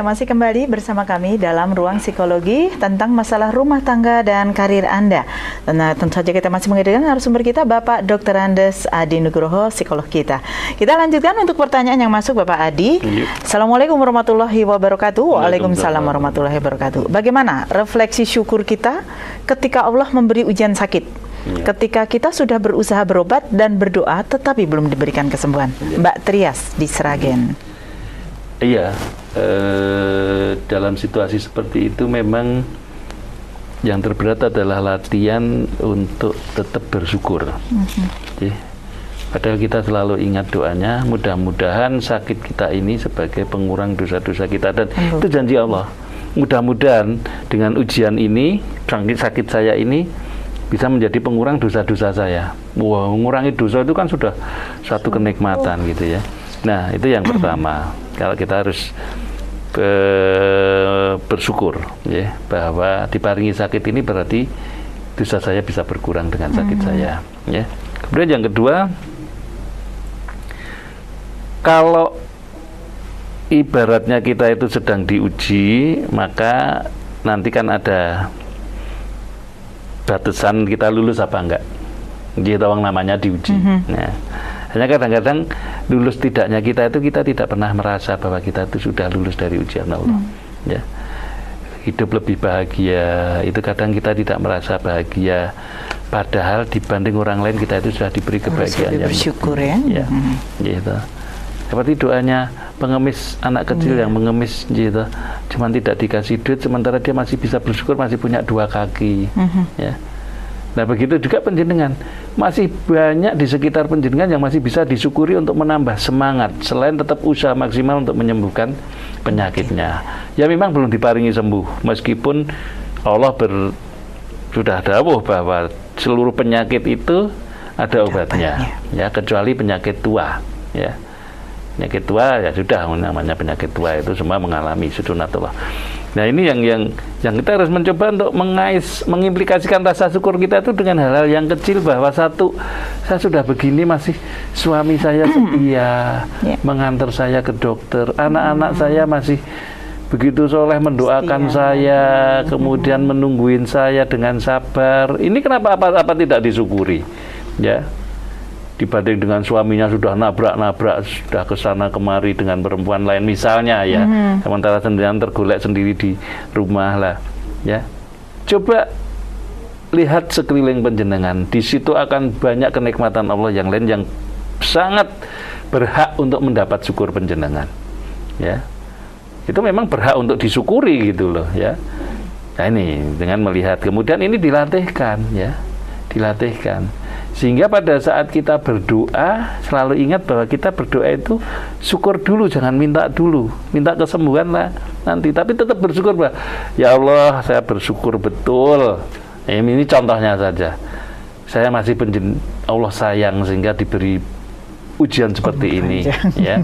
Oke, masih kembali bersama kami dalam Ruang Psikologi tentang masalah rumah tangga dan karir Anda. Nah, tentu saja kita masih menghadirkan narasumber kita, Bapak Dr. Andes Adi Nugroho, psikolog kita. Kita lanjutkan untuk pertanyaan yang masuk, Bapak Adi. Assalamualaikum warahmatullahi wabarakatuh. Waalaikumsalam warahmatullahi wabarakatuh. Bagaimana refleksi syukur kita ketika Allah memberi ujian sakit? Ketika kita sudah berusaha berobat dan berdoa, tetapi belum diberikan kesembuhan. Mbak Trias di Sragen. Iya, dalam situasi seperti itu memang yang terberat adalah latihan untuk tetap bersyukur. Jadi, padahal kita selalu ingat doanya, mudah-mudahan sakit kita ini sebagai pengurang dosa-dosa kita, dan itu janji Allah. Mudah-mudahan dengan ujian ini, sakit saya ini bisa menjadi pengurang dosa-dosa saya. Wah, mengurangi dosa itu kan sudah suatu kenikmatan gitu ya. Nah, itu yang pertama. Kalau kita harus bersyukur ya, bahwa diparingi sakit ini berarti dosa saya bisa berkurang dengan sakit saya ya. Kemudian yang kedua, kalau ibaratnya kita itu sedang diuji, maka nanti kan ada batasan kita lulus apa enggak. Jadi tawang namanya diuji. Nah, hanya kadang-kadang lulus tidaknya kita tidak pernah merasa bahwa kita itu sudah lulus dari ujian Allah. Ya. Hidup lebih bahagia, itu kadang kita tidak merasa bahagia, padahal dibanding orang lain kita itu sudah diberi kebahagiaan yang bersyukur ya. Gitu. Seperti doanya pengemis, anak kecil yang mengemis gitu, cuman tidak dikasih duit sementara dia masih bisa bersyukur, masih punya 2 kaki. Ya. Nah, begitu juga penjenengan, masih banyak di sekitar penjenengan yang masih bisa disyukuri untuk menambah semangat selain tetap usaha maksimal untuk menyembuhkan penyakitnya. Ya memang belum diparingi sembuh, meskipun Allah sudah dawuh bahwa seluruh penyakit itu ada obatnya, ya, kecuali penyakit tua, ya. Penyakit tua ya sudah, namanya penyakit tua itu semua mengalami sunatullah. Nah, ini yang kita harus mencoba untuk mengimplikasikan rasa syukur kita itu dengan hal-hal yang kecil, bahwa satu, saya sudah begini masih suami saya setia mengantar saya ke dokter, anak-anak saya masih begitu soleh mendoakan saya, kemudian menungguin saya dengan sabar. Ini kenapa apa tidak disyukuri? Ya. Dibanding dengan suaminya sudah nabrak-nabrak, sudah kesana kemari dengan perempuan lain misalnya ya, sementara sendirian tergolek sendiri di rumah lah, ya. Coba lihat sekeliling penjenengan, di situ akan banyak kenikmatan Allah yang lain yang sangat berhak untuk mendapat syukur penjenengan, ya. Itu memang berhak untuk disyukuri gitu loh, ya. Nah, ini dengan melihat, kemudian ini dilatihkan, ya, dilatihkan. Sehingga pada saat kita berdoa, selalu ingat bahwa kita berdoa itu syukur dulu, jangan minta dulu. Minta kesembuhan lah nanti, tapi tetap bersyukur bahwa ya Allah, saya bersyukur betul. Ini contohnya saja. Saya masih Allah sayang sehingga diberi ujian seperti ini, ya.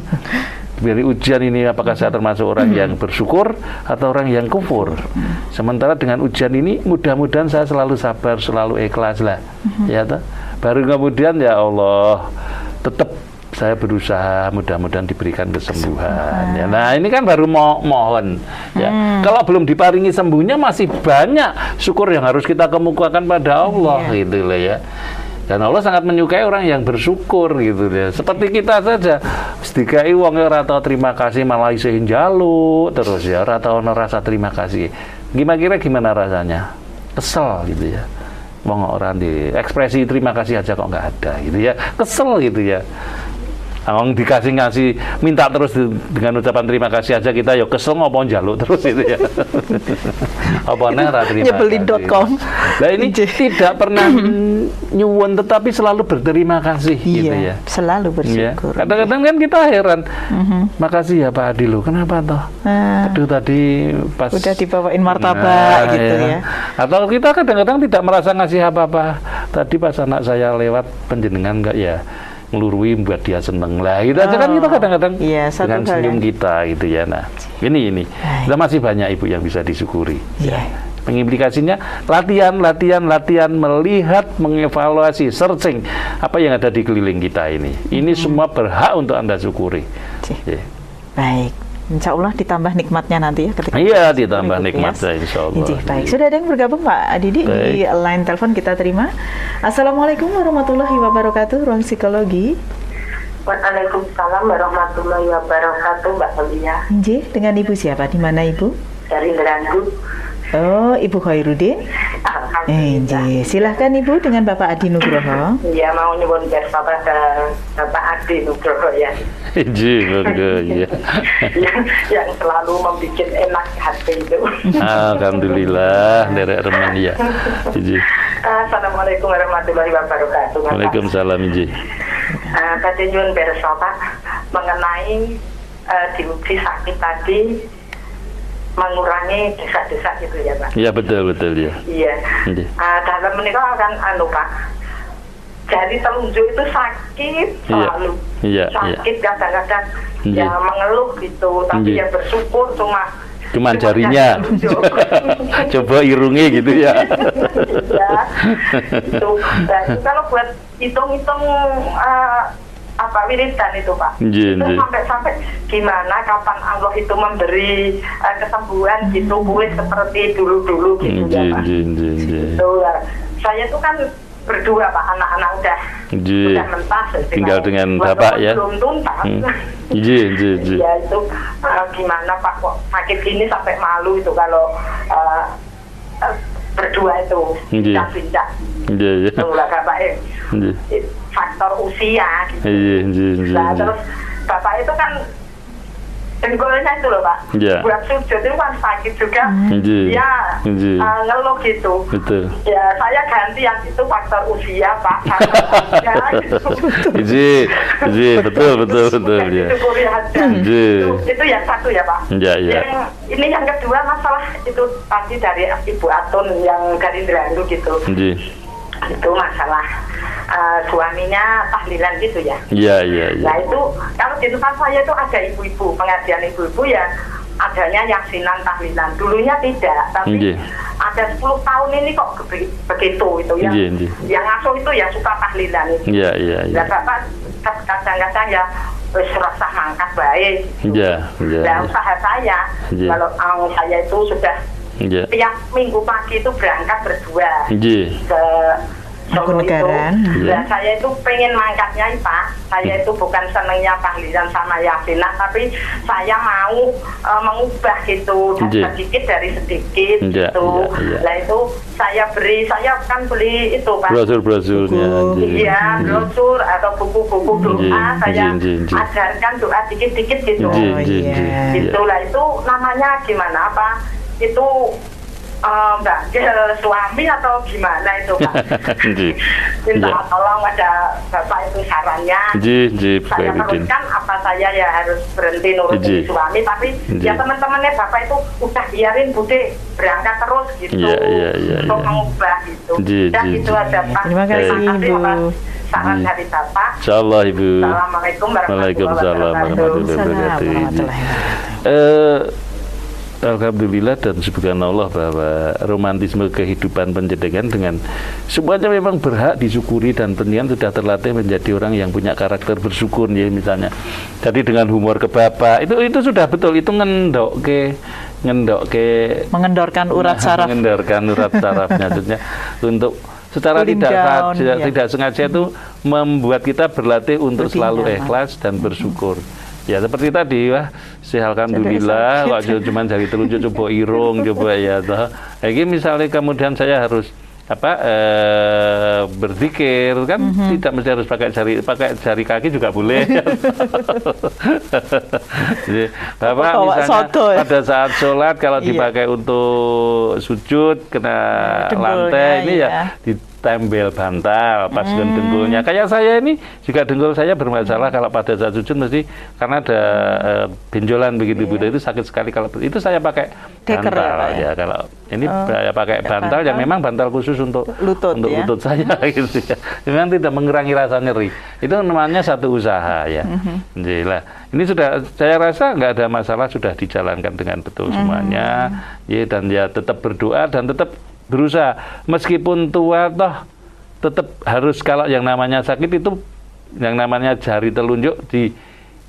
Diberi ujian ini, apakah saya termasuk orang yang bersyukur atau orang yang kufur? Sementara dengan ujian ini mudah-mudahan saya selalu sabar, selalu ikhlas lah, ya toh. Baru kemudian ya Allah, tetap saya berusaha, mudah-mudahan diberikan kesembuhan. Ya. Nah, ini kan baru mohon. Ya. Kalau belum diparingi sembuhnya, masih banyak syukur yang harus kita kemukakan pada Allah, gitu loh ya. Dan Allah sangat menyukai orang yang bersyukur gitu ya. Seperti kita saja, sedikai wong ora tau terima kasih malah isih njaluk terus ya, ora tau rasa terima kasih. Gimana rasanya? Kesel gitu ya. Wong orang di ekspresi terima kasih aja kok nggak ada gitu ya, kesel gitu ya. Wong dikasih minta terus dengan ucapan terima kasih aja kita ya kesel, ngopo njaluk terus itu ya. Apa neh ra terima. Nyebelin.com. Nah, ini tidak pernah nyuwun tetapi selalu berterima kasih gitu ya. Selalu bersyukur. Ya. Kadang-kadang kan kita heran. Makasih ya Pak Adi loh. Kenapa toh? Aduh tadi pas udah dibawain martabak gitu ya. Atau kita kadang-kadang tidak merasa ngasih apa-apa. Tadi pas anak saya lewat penjenengan enggak ya ngelurui buat dia seneng lah gitu aja kan, kita kadang-kadang dengan senyum kita gitu ya. Nah, ini kita masih banyak ibu yang bisa disyukuri. Mengimplikasinya latihan melihat, mengevaluasi, searching apa yang ada di keliling kita ini. Ini semua berhak untuk Anda syukuri. Baik. Insya Allah ditambah nikmatnya nanti ya ketika Iya, ditambah berikut, nikmatnya insya Allah. Injih, baik. Sudah ada yang bergabung Pak Didi di line telepon, kita terima. Assalamualaikum warahmatullahi wabarakatuh, Ruang Psikologi. Waalaikumsalam warahmatullahi wabarakatuh, Mbak Solia. Injih, dengan Ibu siapa? Di mana Ibu? Dari Ngerandu. Oh, Ibu Khairuddin. Injih, silahkan Ibu dengan Bapak Adi Nugroho. Iya, mau nyuwun kersa pada Bapak Adi Nugroho ya. Injih, monggo ya. yang selalu membuat enak hati itu. Alhamdulillah, derek reman ya. Injih. Assalamualaikum warahmatullahi wabarakatuh. Waalaikumsalam injih. Tadi nyuwun kersa Pak mengenai di sakit tadi mengurangi desak-desak gitu ya Pak. Iya betul ya. Iya. Dalam menikah kan Pak, jari telunjuk itu sakit selalu. Iya. Sakit kadang-kadang Iya. ya mengeluh gitu, tapi Iya. yang bersyukur cuma jarinya. jari telunjuk. Coba irungi gitu ya. Iya. Itu. Dan kalau buat hitung-hitung wiridan itu Pak, Iya, itu iya. sampai gimana kapan Allah itu memberi kesembuhan gitu, pulih seperti dulu-dulu gitu ya Pak. Itu saya tuh kan berdua Pak, anak-anak udah mentas, tinggal dengan Bapak ya. Belum tuntas. Iya. Ya itu gimana Pak kok sakit gini sampai malu itu kalau berdua itu bincang-bincang. Iya. Itulah Bapak faktor usia gitu. Iya. Nah terus Bapak itu kan dengkulnya itu loh Pak, Iya. buat sujud itu kan sakit juga. Iya. Ya Iya. ngeluh gitu. Betul. Ya saya ganti yang itu faktor usia Pak. Ya gitu. Iya, betul ya. Disyukuri aja. Itu yang satu ya Pak. Iya. Ini yang kedua masalah itu tadi dari Ibu Atun yang dari Ngerandu gitu. Iya. Itu masalah suaminya tahlilan gitu ya. Iya. Nah itu kalau di tempat saya itu ada ibu-ibu, pengajian ibu-ibu ya adanya yasinan tahlilan. Dulunya tidak, tapi ada 10 tahun ini kok begitu itu ya. Yang ngasuh itu ya suka tahlilan itu. Iya. Nah Bapak kadang-kadang ya wis rasa mangkat baik. Iya. Nah usaha saya kalau saya itu sudah tiap minggu pagi itu berangkat berdua ke Solo itu. Dan saya itu pengen mangkatnya Pak. Saya itu bukan senengnya tahlilan sama yasinan, tapi saya mau mengubah gitu sedikit dari sedikit gitu. Nah itu saya kan beli itu Pak. Brosur-brosurnya. Iya, brosur atau buku-buku doa. Saya ajarkan doa dikit-dikit gitu. Itulah itu namanya gimana Pak? Itu suami atau gimana itu Pak? Minta tolong ada Bapak itu sarannya. Saya teruskan apa saya ya harus berhenti nurutin suami, tapi ya teman-temannya Bapak itu udah biarin Bude berangkat terus gitu untuk mengubah gitu. Dan itu aja Pak. Terima kasih Ibu. Saran dari Bapak. Insyaallah Ibu. Assalamualaikum warahmatullahi wabarakatuh. Alhamdulillah dan subhanallah bahwa romantisme kehidupan pencedengan dengan semuanya memang berhak disyukuri dan pendidikan sudah terlatih menjadi orang yang punya karakter bersyukur ya misalnya. Jadi dengan humor ke bapak itu sudah betul, itu mengendorkan urat saraf. Mengendorkan urat sarafnya maksudnya untuk secara tidak sengaja itu membuat kita berlatih untuk selalu ikhlas dan bersyukur. Ya seperti tadi alhamdulillah waktu cuma jari telunjuk coba irung coba ya toh. Lagi misalnya kemudian saya harus berzikir kan tidak mesti harus pakai jari kaki juga boleh. Jadi, Bapak misalnya pada saat sholat kalau dipakai untuk sujud kena lantai ini ya ditempel bantal pas dengkulnya. Kayak saya ini juga dengkul saya bermasalah kalau pada saat sujud mesti karena ada benjolan begitu Bunda, itu sakit sekali kalau itu saya pakai bantal ya. Kalau ini saya pakai bantal yang memang bantal khusus untuk lutut saya gitu ya. Memang tidak mengurangi rasa nyeri. Itu namanya satu usaha ya. Ini sudah saya rasa nggak ada masalah, sudah dijalankan dengan betul semuanya. Ya, dan ya tetap berdoa dan tetap berusaha meskipun tua toh tetap harus kalau yang namanya sakit itu yang namanya jari telunjuk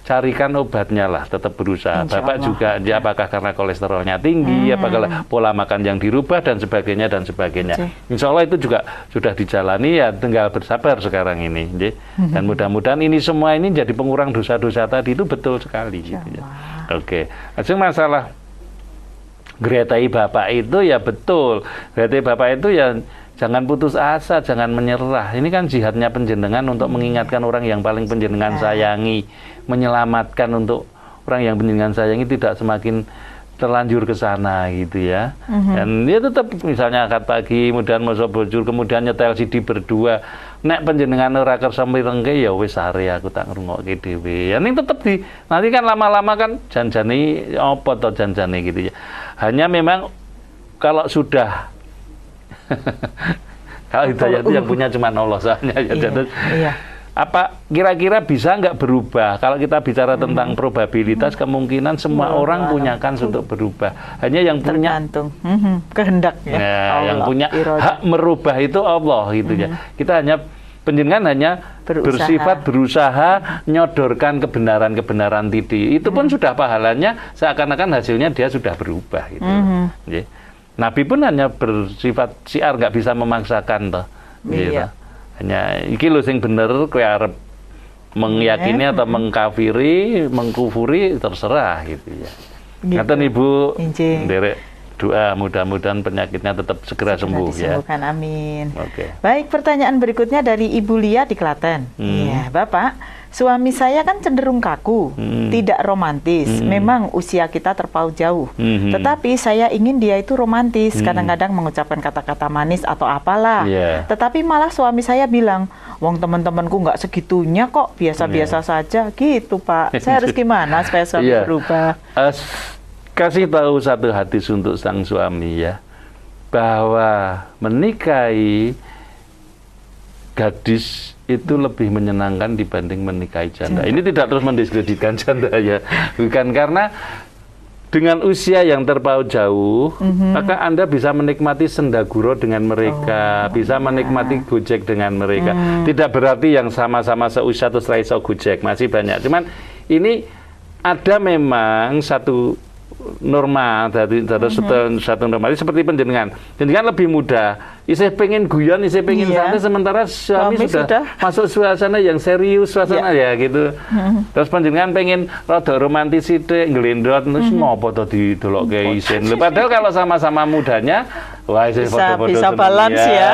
carikan obatnya lah, tetap berusaha. Insya Bapak Allah. juga, ya, apakah karena kolesterolnya tinggi, apakah pola makan yang dirubah dan sebagainya dan sebagainya. Insya Allah itu juga sudah dijalani, ya tinggal bersabar sekarang ini. Dan mudah-mudahan ini semua ini jadi pengurang dosa-dosa tadi itu betul sekali. Gitu, ya. Oke, jadi masalah geretai Bapak itu ya betul. Geretai Bapak itu ya jangan putus asa, jangan menyerah. Ini kan jihadnya panjenengan untuk mengingatkan orang yang paling panjenengan sayangi, menyelamatkan untuk orang yang panjenengan sayangi tidak semakin terlanjur ke sana gitu ya. Dan dia tetap misalnya akad pagi, kemudian mau bojur, kemudian nyetel CD berdua. Nek panjenengan ora kersa mirengke ya wis are aku tak ngrungokke dhewe. Ya ning tetep nanti kan lama-lama kan janjane apa to janjane gitu ya. Hanya memang kalau sudah kalau hidayah itu yang punya cuma Allah soalnya ya. Iya. Apa kira-kira bisa nggak berubah? Kalau kita bicara tentang probabilitas, kemungkinan semua orang punya kans untuk berubah. Hanya yang punya tergantung kehendak ya. Allah, yang punya iroda. hak merubah itu Allah gitu ya. Kita hanya panjenengan hanya bersifat berusaha nyodorkan kebenaran-kebenaran titik. Itu pun sudah pahalanya seakan-akan hasilnya dia sudah berubah gitu. Nabi pun hanya bersifat syiar, nggak bisa memaksakan toh. Gitu. Hanya iki lho sing bener kowe arep meyakini atau mengkafiri, mengkufuri terserah gitu ya. Ngaten Ibu, nderek doa mudah-mudahan penyakitnya tetap segera sembuh ya. Amin. Oke. Baik, pertanyaan berikutnya dari Ibu Lia di Klaten. Iya, Bapak. Suami saya kan cenderung kaku, tidak romantis. Memang usia kita terpaut jauh. Tetapi saya ingin dia itu romantis. Kadang-kadang mengucapkan kata-kata manis atau apalah. Tetapi malah suami saya bilang, wong teman-temanku nggak segitunya kok, biasa-biasa saja. Gitu Pak. Saya harus gimana supaya suami berubah? Kasih tahu satu hadis untuk sang suami ya, bahwa menikahi gadis itu lebih menyenangkan dibanding menikahi janda. Ini tidak terus mendiskreditkan janda ya, bukan, karena dengan usia yang terpaut jauh, maka Anda bisa menikmati sendaguro dengan mereka, bisa menikmati gojek dengan mereka. Tidak berarti yang sama-sama seusia terus iso gojek, masih banyak. Cuman ini ada memang satu norma dari satu norma seperti panjenengan lebih muda, isih pengen guyon, isih pengen santai, sementara suami sudah masuk suasana yang serius, suasana ya gitu. Terus panjenengan pengen rada romantis sithik, nglendot terus ngopo to didolokke isin. Padahal kalau sama-sama mudanya wah isih foto-foto bisa balance ya.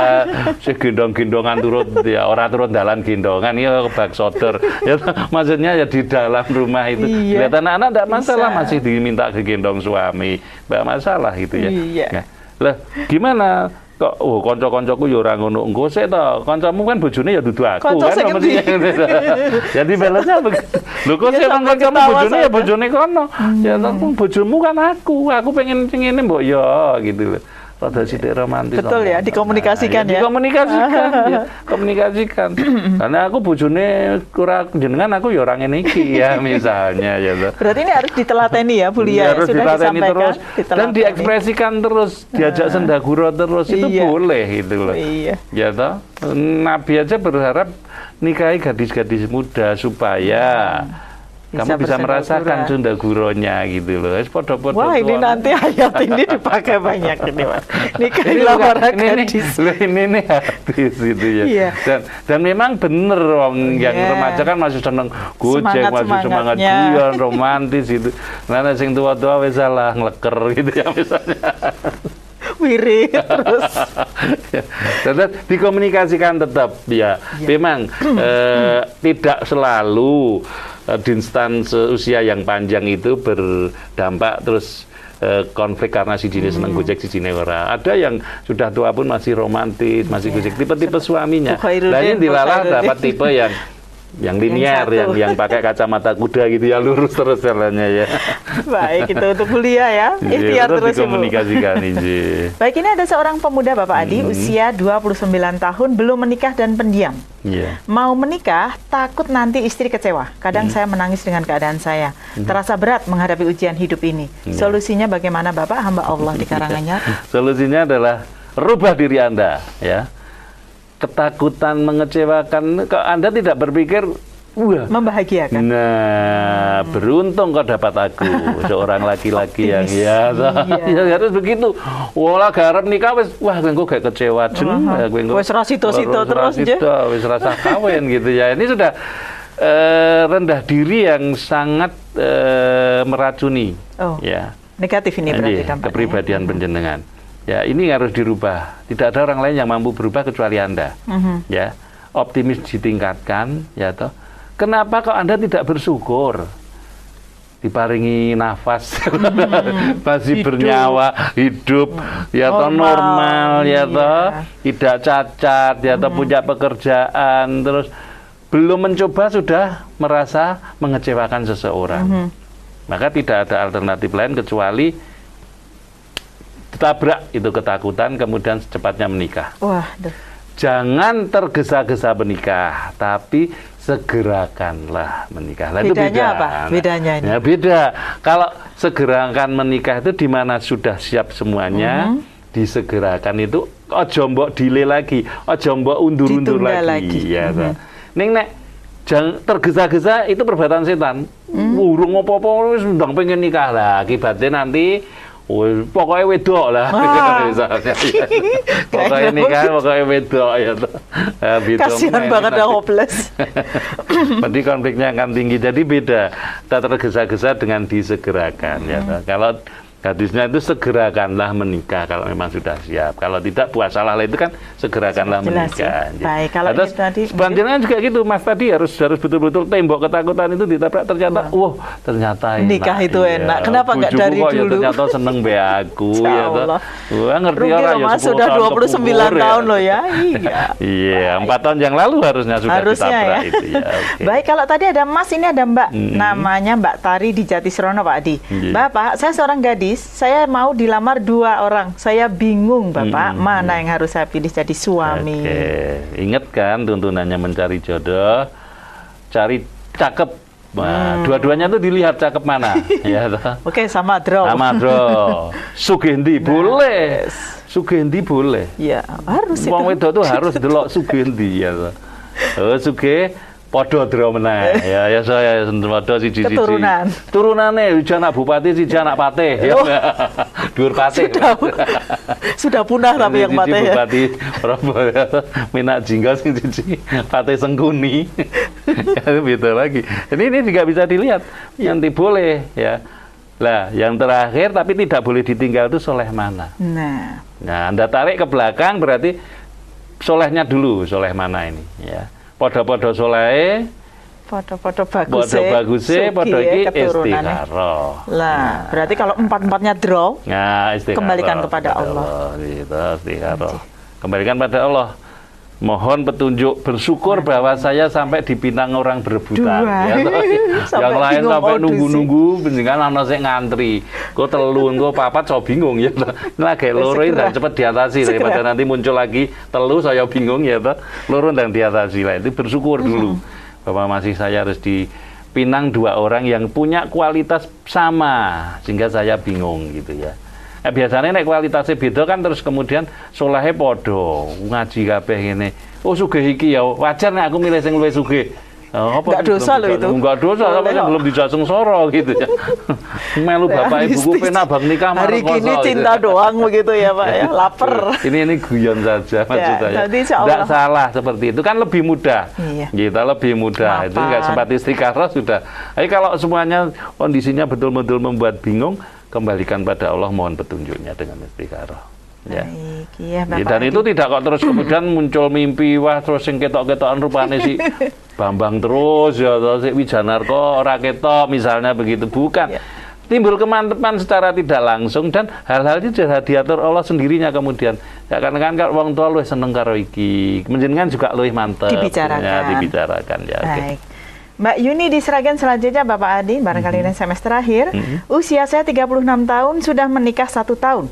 Sing gendong-gendongan turut ya, ora turut dalan gendongan ya kebak soder. Ya maksudnya ya di dalam rumah itu. Lihat anak-anak enggak masalah, masih diminta gendong suami, enggak masalah gitu ya. Nah, lah gimana kok kanca-kancaku ya ora ngono. Engko sik to, kancamu kan bojone ya dudu aku kan mestinya. Jadi balance begitu. Lho kok sik kancamu bojone ya bojone kono. Ya bojomu kan aku pengen ngene mbok ya gitu lho. Rada sithik romantis. Betul ya, dikomunikasikan ya. Dikomunikasikan ya, komunikasikan. Karena aku bojone kurang jenengan, aku ya orang ngene iki ya misalnya ya loh. Berarti ini harus ditelateni ya Bu Lia, harus sudah disampaikan terus dan diekspresikan terus, diajak sendaguro terus, itu boleh gitu loh. Ya toh. Nabi aja berharap nikahi gadis-gadis muda supaya kamu bisa merasakan sendaguronya gitu loh. Podo-podo. Wah, ini nanti ayat ini dipakai banyak ini, Mas. Nikahilah para gadis. Ini hadis gitu ya. Dan memang bener wong yang remaja kan masih seneng gojek, masih semangat guyon, romantis gitu. Nah, sing tua-tua wis salah ngleker gitu ya misalnya. Wirid terus. Tetap dikomunikasikan tetap ya. Memang tidak selalu di instansi usia yang panjang itu berdampak terus konflik karena si jenis seneng gojek, si jenis ora. Ada yang sudah tua pun masih romantis, masih gojek. Tipe-tipe suaminya. Dan dilalah dapat tipe yang linear, yang pakai kacamata kuda gitu ya, lurus terus jalannya ya. Baik, itu untuk kuliah ya. Ikhtiar terus dikomunikasikan ini. Baik, ini ada seorang pemuda Bapak Adi, usia 29 tahun, belum menikah dan pendiam. Mau menikah, takut nanti istri kecewa. Kadang saya menangis dengan keadaan saya. Terasa berat menghadapi ujian hidup ini. Solusinya bagaimana Bapak, hamba Allah di Karanganyar? Solusinya adalah rubah diri Anda ya. Ketakutan mengecewakan, Anda tidak berpikir Wah, membahagiakan. Nah, beruntung kau dapat aku, seorang laki-laki yang ya harus begitu. Wala garap nikah wis wah engko gak kecewa jeng, wis ra sida-sida terus nggih. Wis rasa kawin gitu ya. Ini sudah rendah diri yang sangat meracuni. Ya. Negatif ini berarti dampaknya. Kepribadian penjenengan. Ya, ini harus dirubah. Tidak ada orang lain yang mampu berubah kecuali Anda. Ya, optimis ditingkatkan, ya toh. Kenapa kok Anda tidak bersyukur? Diparingi nafas, masih bernyawa, hidup, ya toh normal, ya toh, tidak cacat, ya toh punya pekerjaan, terus belum mencoba sudah merasa mengecewakan seseorang. Maka tidak ada alternatif lain kecuali ditabrak itu ketakutan, kemudian secepatnya menikah. Jangan tergesa-gesa menikah, tapi segerakanlah menikah. Lah, bedanya itu beda. Apa? Bedanya ini? Ya, beda. Kalau segerakan menikah itu di mana sudah siap semuanya, disegerakan itu ojo mbok delay lagi, ojo mbok undur-undur lagi. Ya, Ning nek jangan tergesa-gesa itu perbuatan setan. Urung apa-apa wis ndang pengen nikah lah, akibatnya nanti pokoknya wedok lah. Pokoknya nikah, pokoknya wedok ya. Kasihan banget dah hopeless. Berarti konfliknya akan tinggi. Jadi beda. Kita tergesa-gesa dengan disegerakan ya. Kalau hadisnya itu segerakanlah menikah kalau memang sudah siap. Kalau tidak puasalah itu kan segerakanlah menikah. Ya. Baik, kalau terus tadi sebenarnya juga gitu, Mas tadi harus betul-betul tembok ketakutan itu ditabrak, ternyata ternyata nikah itu enak. Kenapa enggak dari dulu? Ya, ternyata seneng be aku ya toh. Wah, ngerti orang ya, sudah 29 tahun loh ya. Iya, 4 tahun yang lalu harusnya sudah ditabrak ya. itu ya. Baik, kalau tadi ada Mas, ini ada Mbak. Namanya Mbak Tari di Jatisrono, Pak Adi. Bapak, saya seorang gadis. Saya mau dilamar 2 orang. Saya bingung, Bapak, mana yang harus saya pilih jadi suami. Ingat kan tuntunannya mencari jodoh, cari cakep. Nah, dua-duanya tuh dilihat cakep mana. Ya, sama draw. Sama draw. Sugendi boleh. Sugendi boleh. Ya, harus itu. Wong wedok tuh harus delok Sugendi ya. Suge podo draw meneh ya saya podo siji-siji. Keturunan. Turunane siji anak bupati, siji anak patih ya. Dhuwur patih. Sudah punah tapi yang patih ya. Bupati Surabaya Minak Jingga sing siji patih Sengkuni. Ya beda lagi. Ini juga bisa dilihat. Nanti boleh ya. Lah, yang terakhir tapi tidak boleh ditinggal itu soleh mana. Nah, Anda tarik ke belakang berarti solehnya dulu, soleh mana ini ya. Podo-podo soleh, podo-podo bagus, podo iki istikharah. Lah, berarti kalau 4-4-nya draw, kembalikan kepada Allah. Gitu, istikharah. Kembalikan pada Allah. Mohon petunjuk, bersyukur bahwa saya sampai dipinang orang berebutan. Ya, yang lain sampai nunggu-nunggu, dengan anak saya ngantri. Kok telu, kok papat, saya bingung ya. Lagi loro dan cepat diatasi daripada nanti muncul lagi telu, saya bingung ya. Loro dan diatasi lah. Itu bersyukur dulu bahwa masih saya harus dipinang 2 orang yang punya kualitas sama, sehingga saya bingung gitu ya. Biasanya nek kualitasnya beda kan terus kemudian solehe podo ngaji kabeh ngene. Oh sugih iki ya wajar nek aku milih sing luwih sugih. Enggak dosa loh itu. Enggak dosa sampe belum dijaseng soro gitu ya. Melu bapak ibuku pena bang nikah hari kini cinta doang begitu ya Pak ya. Lapar. Ini guyon saja maksud saya. Enggak salah seperti itu kan lebih mudah. Kita lebih mudah. Itu enggak sempat istikharah sudah. Tapi kalau semuanya kondisinya betul-betul membuat bingung, kembalikan pada Allah, mohon petunjuknya dengan istikharah. Ya. Dan itu tidak kok terus kemudian muncul mimpi wah terus sing ketok-ketokan rupane si Bambang terus ya terus si Wijanarko ora ketok misalnya begitu, bukan. Timbul kemantepan secara tidak langsung dan hal-hal itu sudah diatur Allah sendirinya kemudian. Ya kan kalau wong tua luwih seneng karo iki, menjenengan juga luwih mantep. Dibicarakan ya. Baik. Mbak Yuni di Sragen selanjutnya, Bapak Adi, barangkali ini semester terakhir. Usia saya 36 tahun, sudah menikah 1 tahun.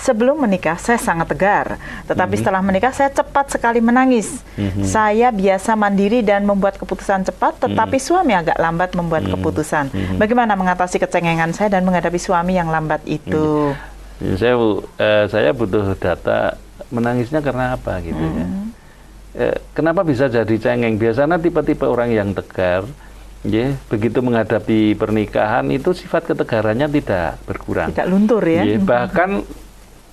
Sebelum menikah saya sangat tegar, tetapi setelah menikah saya cepat sekali menangis. Saya biasa mandiri dan membuat keputusan cepat, tetapi suami agak lambat membuat keputusan. Bagaimana mengatasi kecengengan saya dan menghadapi suami yang lambat itu? Saya butuh data menangisnya karena apa gitu ya. kenapa bisa jadi cengeng? Biasanya tipe-tipe orang yang tegar, ya, begitu menghadapi pernikahan itu sifat ketegarannya tidak berkurang. Tidak luntur ya. Bahkan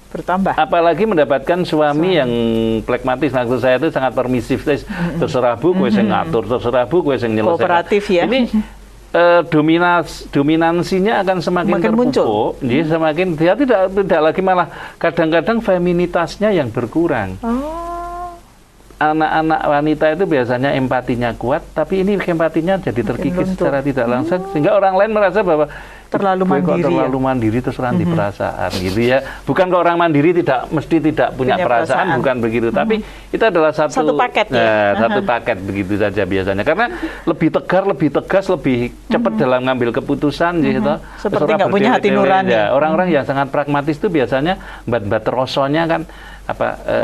bertambah. Apalagi mendapatkan suami yang plekmatis. Maksud saya itu sangat permisif. Terserah bu, gue yang ngatur. Terserah bu, gue yang nyelesaikan. Kooperatif ya. Ini dominansinya akan semakin terpupuk. Jadi semakin dia tidak lagi, malah kadang-kadang feminitasnya yang berkurang. Anak-anak wanita itu biasanya empatinya kuat, tapi ini empatinya jadi terkikis secara tidak langsung, sehingga orang lain merasa bahwa terlalu mandiri terus nanti perasaan gitu ya. Bukan kalau orang mandiri mesti tidak punya perasaan, bukan begitu. Tapi itu adalah satu paket satu paket begitu saja biasanya. Karena lebih tegar, lebih tegas, lebih cepat dalam ngambil keputusan gitu. Seperti nggak punya hati nurani. Ya, orang-orang yang sangat pragmatis itu biasanya mbak terosonya kan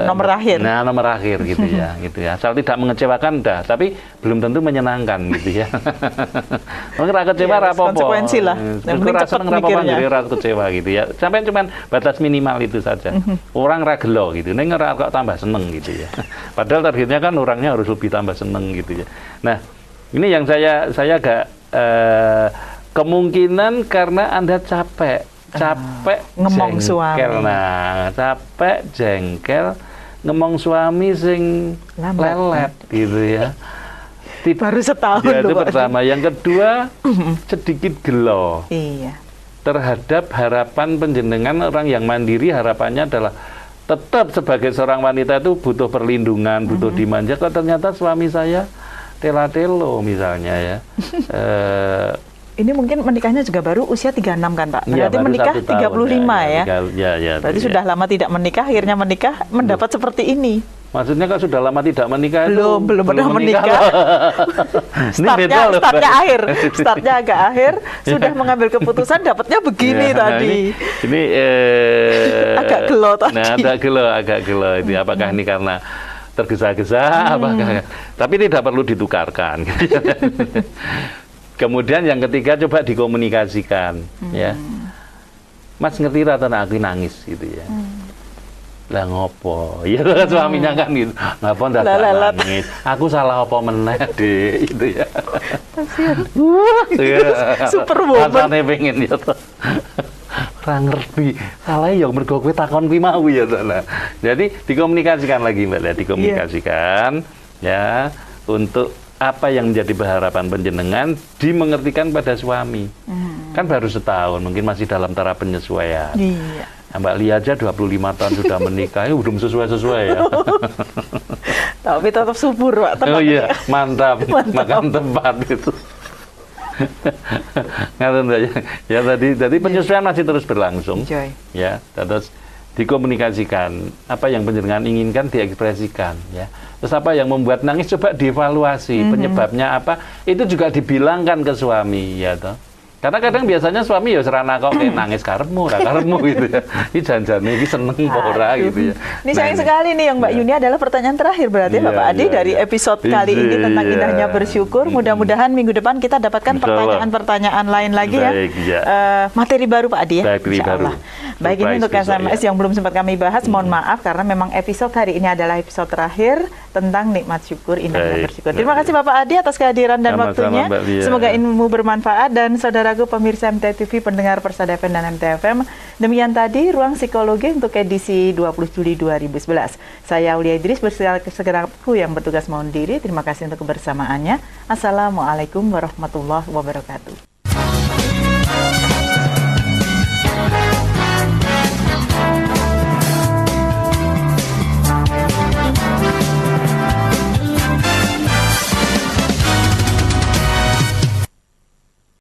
nomor akhir. Nah, nomor akhir gitu ya, gitu ya. Asal tidak mengecewakan dah, tapi belum tentu menyenangkan gitu ya. Mungkin kecewa apa-apa. Konsekuensi lah. Yang penting cepat mikirnya. Jadi rasa kecewa gitu ya. Sampai cuman batas minimal itu saja. Orang ragelo gitu. Ning ora kok tambah seneng gitu ya. Padahal targetnya kan orangnya harus lebih tambah seneng gitu ya. Nah, ini yang saya agak kemungkinan karena Anda capek ngemong suami. Nah, capek jengkel ngomong suami sing lelet gitu ya. Baru setahun ya, itu pertama. Yang kedua, sedikit gelo. Iya. Terhadap harapan penjenengan orang yang mandiri, harapannya adalah tetap sebagai seorang wanita itu butuh perlindungan, butuh dimanja. Kalau ternyata suami saya tela-telo misalnya ya. Ini mungkin menikahnya juga baru usia 36 kan Pak? Berarti ya, menikah 35 ya? Berarti ya. Sudah lama tidak menikah, akhirnya menikah mendapat seperti ini. Maksudnya kalau sudah lama tidak menikah belum pernah menikah. Startnya agak akhir, sudah mengambil keputusan, dapatnya begini tadi. Ini agak gelo tadi. Nah, agak gelo. Ini apakah ini karena tergesa-gesa? Apakah? Tapi tidak perlu ditukarkan. Kemudian yang ketiga, coba dikomunikasikan, ya. Mas ngerti rata aku nangis gitu ya. Lah ngopo? Ya kan suaminya kan gitu. Ngapa ndak nangis? Aku salah apa meneh, Dik, itu ya. Super woman. Rasane pengen ya to. Ora ngerti. Salah ya mergo kowe takon kuwi mau ya to. Jadi dikomunikasikan lagi Mbak, dikomunikasikan ya untuk apa yang menjadi harapan penjenengan dimengertikan pada suami. Kan baru setahun, mungkin masih dalam taraf penyesuaian. Iya. Nah, Mbak Lia aja 25 tahun sudah menikah, belum sesuai-sesuai ya. Tapi tetap subur, Pak. Oh iya, mantap. Makan tempat itu. Ya tadi penyesuaian masih terus berlangsung. Ya, terus dikomunikasikan apa yang penjenengan inginkan diekspresikan ya. Terus apa yang membuat nangis coba dievaluasi penyebabnya apa, itu juga dibilangkan ke suami ya toh. Karena kadang biasanya suami ya serana kok kayak nangis karepmu gitu ya. Ini janjane iki seneng ora gitu ya. Ini sayang sekali nih yang Mbak Yuni adalah pertanyaan terakhir berarti Bapak Adi dari episode kali ini tentang indahnya bersyukur. Mudah-mudahan minggu depan kita dapatkan pertanyaan-pertanyaan lain lagi ya. Materi baru Pak Adi ya. Insyaallah. Baik, ini untuk SMS yang belum sempat kami bahas, mohon maaf karena memang episode hari ini adalah episode terakhir tentang nikmat syukur, indahnya bersyukur. Terima kasih Bapak Adi atas kehadiran dan waktunya. Semoga ilmu bermanfaat dan saudaraku pemirsa MTTV, pendengar Persada FM dan MTFM. Demikian tadi Ruang Psikologi untuk edisi 20 Juli 2011. Saya Aulia Idris bersegeraku yang bertugas mohon diri. Terima kasih untuk kebersamaannya. Assalamualaikum warahmatullahi wabarakatuh.